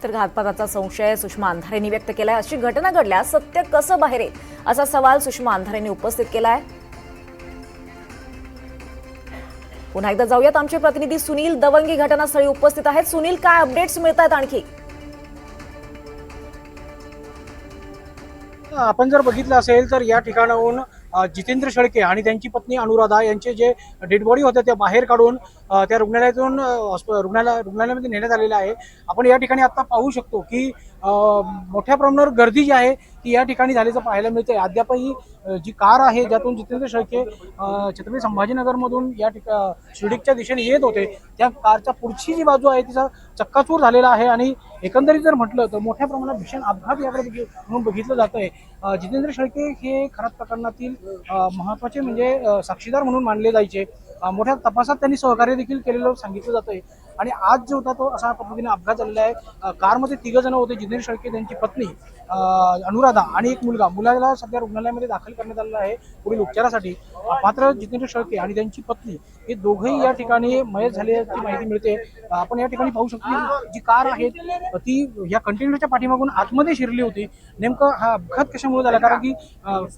तर घातपाताचा संशय सुषमा अंधारेंनी व्यक्त केलाय। अशी घटना घडल्यास सत्य कसं बाहेर येईल असा सवाल सुषमा अंधारेंनी उपस्थित केलाय। पुन्हा एकदा जाऊयात, आमचे प्रतिनिधी सुनील दवंगी घटनास्थळी उपस्थित आहेत। सुनील, काय अपडेट्स मिळतात आणखी? आपण जर बघितलं असेल तर या ठिकाणाहून जितेंद्र शेळके आणि त्यांची पत्नी अनुराधा यांचे जे डेड बॉडी होते ते बाहेर काढून त्या रुग्णालयातून रुग्णालयामध्ये नेण्यात आलेलं आहे। आपण या ठिकाणी आता पाहू शकतो की मोठ्या प्रमाणावर गर्दी जी आहे ती या ठिकाणी झाल्याचं पाहायला मिळते। अद्यापही जी कार आहे ज्यातून जितेंद्र शेळके छत्रपती संभाजीनगरमधून या शिर्डीच्या दिशेने येत होते त्या कारच्या पुढची जी बाजू आहे तिचा चक्काचूर झालेला आहे आणि एकंदरीत जर म्हटलं तर मोठ्या प्रमाणात भीषण अपघात याकडे म्हणून बघितलं जात आहे। जितेंद्र शेळके हे खराब प्रकरणातील महत्वाचे म्हणजे साक्षीदार म्हणून मानले जायचे। मोठ्या तपासात त्यांनी सहकार्य देखील केलेलं सांगितलं जात आहे आणि आज जो होता तो अशा पद्धतीने अपघात झालेला आहे। कारमध्ये 3 जण होते, जितेंद्र शेळके, त्यांची पत्नी अनुराधा आणि एक मुलाला सध्या रुग्णालयामध्ये दाखल करण्यात आलेला आहे पुढील उपचारासाठी। मात्र जितेंद्र शेळके आणि त्यांची पत्नी हे दोघेही या ठिकाणी मयत झाल्याची माहिती मिळते। आपण या ठिकाणी पाहू शकतो की जी कार आहे ती या कंटेनरच्या पाठीमागून आतमध्ये शिरली होती। नेमकं हा अपघात कशामुळे झाला, कारण की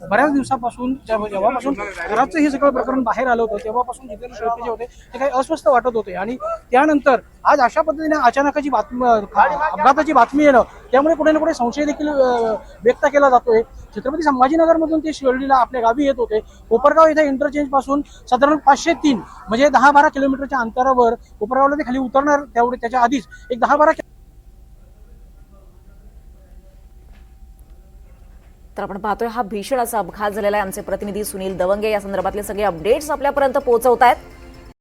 बऱ्याच दिवसापासून जेव्हापासून घराचं हे सगळं प्रकरण बाहेर आलं होतं तेव्हापासून जितेंद्र शेळके जे होते ते काही अस्वस्थ वाटत होते आणि त्यानंतर आज अशा पद्धतीने अचानकाची अपघाताची बातमी येणं त्यामुळे कुठे ना कुठे संशय देखील व्यक्त केला जातोय। छत्रपती संभाजीनगरमधून ते शिर्डीला आपल्या गावी येत होते। कोपरगाव इथे इंटरचेंज पासून साधारण 503 म्हणजे 10-12 किलोमीटरच्या अंतरावर कोपरगावला ते खाली उतरणार त्याच्या आधीच एक 10-12 तर आपण पाहतोय हा भीषण असा अपघात झालेला आहे। आमचे प्रतिनिधी सुनील दवंगे या संदर्भातले सगळे अपडेट्स आपल्यापर्यंत पोहोचवतायत।